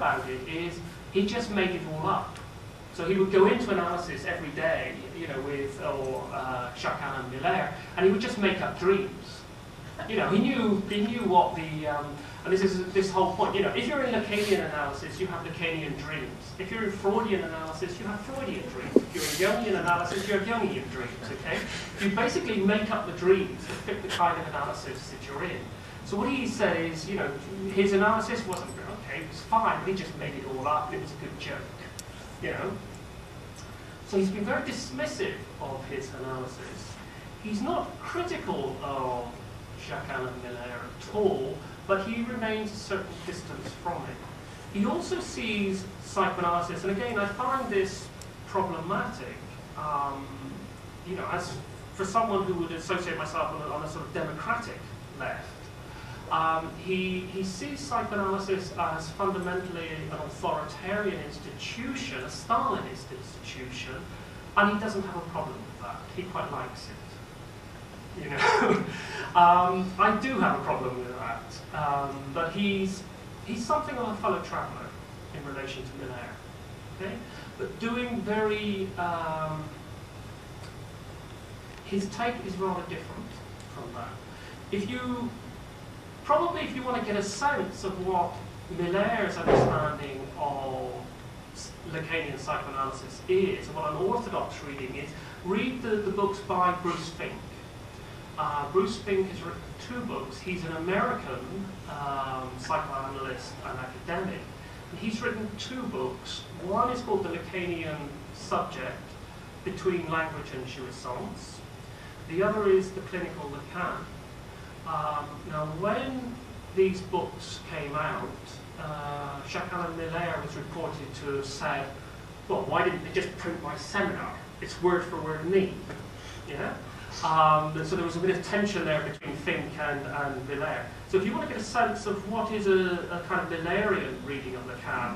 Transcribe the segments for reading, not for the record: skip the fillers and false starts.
about it is he just made it all up. So he would go into analysis every day, you know, with Lacan and Miller, and he would just make up dreams. You know, he knew what the and this is this whole point. You know, if you're in Lacanian analysis, you have Lacanian dreams. If you're in Freudian analysis, you have Freudian dreams. If you're in Jungian analysis, you have Jungian dreams. Okay, you basically make up the dreams that fit the kind of analysis that you're in. So what he said is, you know, his analysis wasn't okay. It was fine, but he just made it all up. It was a good joke. You know, so he's been very dismissive of his analysis. He's not critical of Lacan and Miller at all, but he remains a certain distance from it. He also sees psychoanalysis, and again, I find this problematic, you know, as for someone who would associate myself on a sort of democratic left. He sees psychoanalysis as fundamentally an authoritarian institution, a Stalinist institution, and he doesn't have a problem with that. He quite likes it. You know, I do have a problem with that, but he's something of a fellow traveller in relation to Miller, okay? But doing very, his take is rather different from that. If you want to get a sense of what Miller's understanding of Lacanian psychoanalysis is, and what an orthodox reading is, read the books by Bruce Fink. Bruce Fink has written 2 books. He's an American psychoanalyst and academic. And he's written 2 books. One is called The Lacanian Subject, Between Language and Jouissance. The other is The Clinical Lacan. Now, when these books came out, Lacan and Miller was reported to have said, well, why didn't they just print my seminar? It's word for word me. Yeah? So there was a bit of tension there between Fink and Miller. So if you want to get a sense of what is a kind of Millerian reading of Lacan,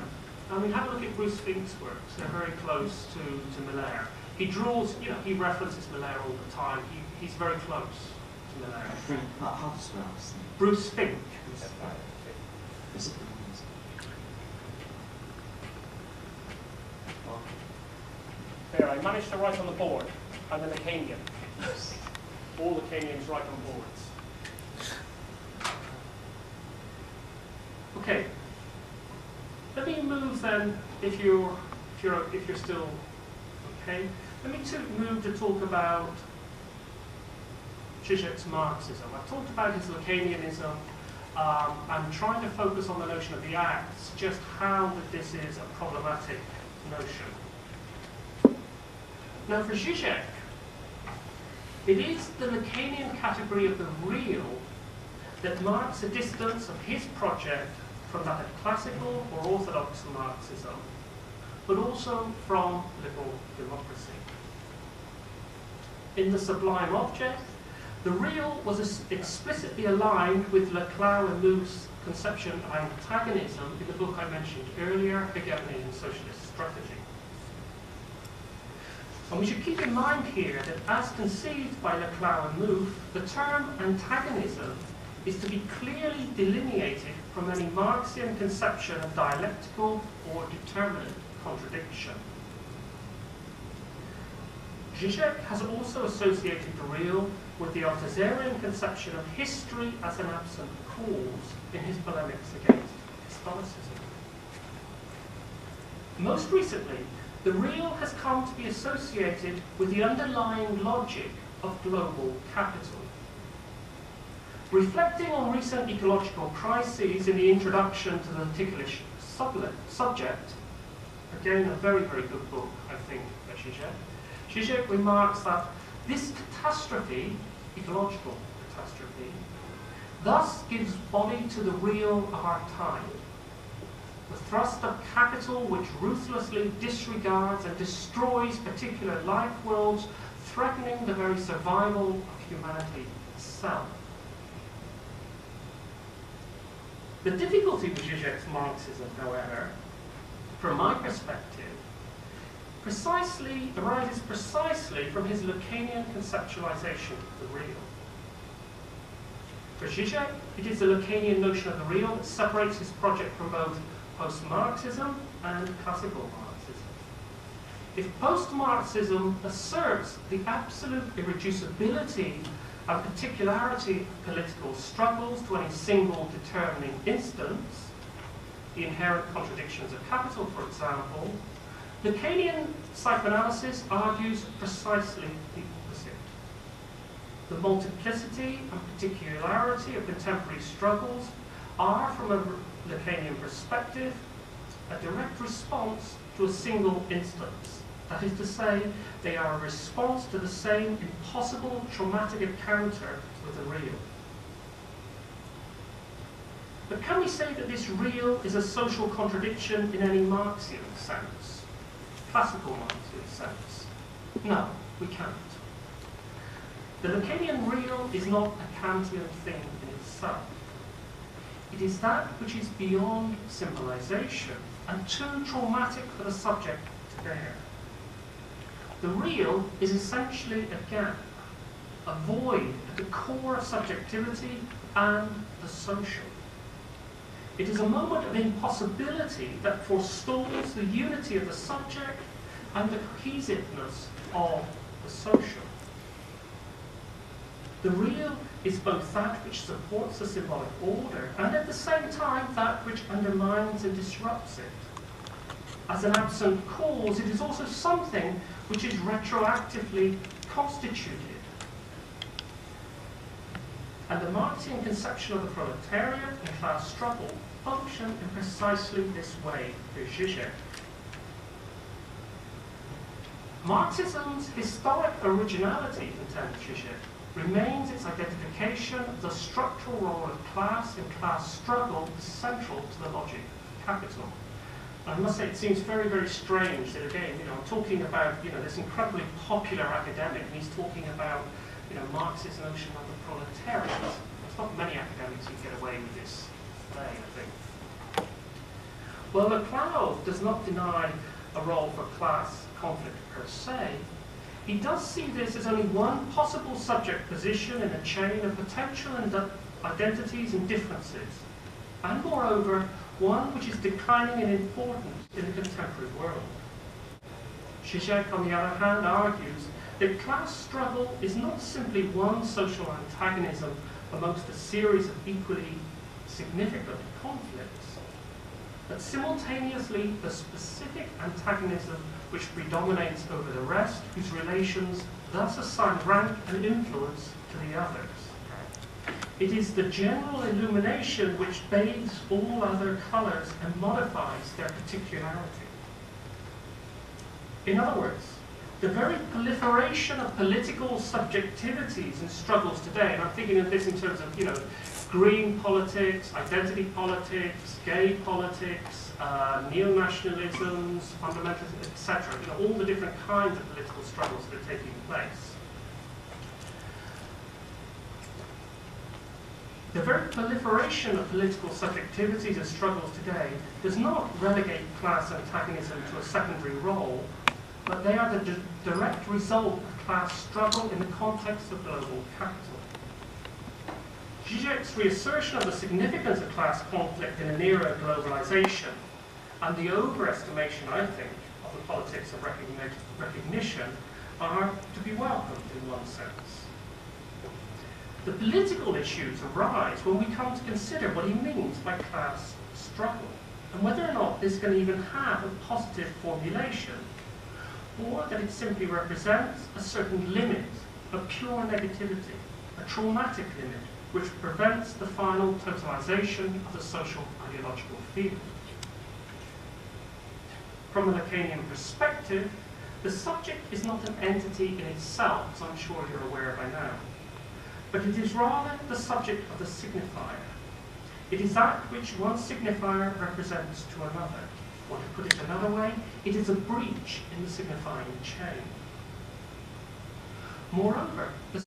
I mean, have a look at Bruce Fink's works. They're very close to Miller. He draws, you know, he references Miller all the time. He's very close to Miller. How to spell his name? Bruce Fink. Is it? There, I managed to write on the board. I'm a Lacanian. All Lacanians write on boards. Okay. Let me move then, if you're still okay. Let me move to talk about Zizek's Marxism. I've talked about his Lacanianism. I'm trying to focus on the notion of the acts, just how that this is a problematic notion. Now, for Zizek, it is the Lacanian category of the real that marks a distance of his project from that of classical or orthodox Marxism, but also from liberal democracy. In the Sublime Object, the real was explicitly aligned with Laclau and Mou's conception of antagonism in the book I mentioned earlier, Hegemony and Socialist Strategy. And we should keep in mind here that as conceived by Laclau and Mou, the term antagonism is to be clearly delineated from any Marxian conception of dialectical or determinate contradiction. Zizek has also associated the real with the Althusserian conception of history as an absent cause in his polemics against historicism. Most recently, the real has come to be associated with the underlying logic of global capital. Reflecting on recent ecological crises in the introduction to the ticklish subject, again a very, very good book, I think, by Zizek. Zizek remarks that this catastrophe, ecological catastrophe, thus gives body to the real of our time. The thrust of capital which ruthlessly disregards and destroys particular life worlds, threatening the very survival of humanity itself. The difficulty with Zizek's Marxism, however, from my perspective, arises precisely from his Lacanian conceptualization of the real. For Zizek, it is the Lacanian notion of the real that separates his project from both post-Marxism and classical Marxism. If post-Marxism asserts the absolute irreducibility and particularity of political struggles to any single determining instance, the inherent contradictions of capital, for example, Lacanian psychoanalysis argues precisely the opposite. The multiplicity and particularity of contemporary struggles are, from a Lacanian perspective, a direct response to a single instance. That is to say, they are a response to the same impossible traumatic encounter with the real. But can we say that this real is a social contradiction in any Marxian sense? Classical Marxian sense? No, we can't. The Lacanian real is not a Kantian thing in itself. It is that which is beyond symbolization and too traumatic for the subject to bear. The real is essentially a gap, a void at the core of subjectivity and the social. It is a moment of impossibility that forestalls the unity of the subject and the cohesiveness of the social. The real is both that which supports the symbolic order and at the same time that which undermines and disrupts it. As an absent cause, it is also something which is retroactively constituted. And the Marxian conception of the proletariat and class struggle function in precisely this way for Zizek. Marxism's historic originality, contends Zizek, remains its identification of the structural role of class and class struggle central to the logic of capital. And I must say, it seems very, very strange that, again, I'm talking about, this incredibly popular academic, and he's talking about, Marx's notion of the proletariat. There's not many academics who get away with this today, I think. Well, Lacan does not deny a role for class conflict per se. He does see this as only one possible subject position in a chain of potential identities and differences, and moreover, one which is declining in importance in the contemporary world. Zizek, on the other hand, argues that class struggle is not simply one social antagonism amongst a series of equally significant conflicts, but simultaneously the specific antagonism which predominates over the rest, whose relations thus assign rank and influence to the others. It is the general illumination which bathes all other colours and modifies their particularity. In other words, the very proliferation of political subjectivities and struggles today, and I'm thinking of this in terms of, green politics, identity politics, gay politics, neo-nationalisms, fundamentalism, etc., all the different kinds of political struggles that are taking place. The very proliferation of political subjectivities and struggles today does not relegate class antagonism to a secondary role, but they are the direct result of class struggle in the context of global capital. Zizek's reassertion of the significance of class conflict in an era of globalization and the overestimation, I think, of the politics of recognition are to be welcomed in one sense. The political issues arise when we come to consider what he means by class struggle, and whether or not this can even have a positive formulation, or that it simply represents a certain limit of pure negativity, a traumatic limit, which prevents the final totalization of the social ideological field. From a Lacanian perspective, the subject is not an entity in itself, as I'm sure you're aware by now, but it is rather the subject of the signifier. It is that which one signifier represents to another. Or to put it another way, it is a breach in the signifying chain. Moreover, the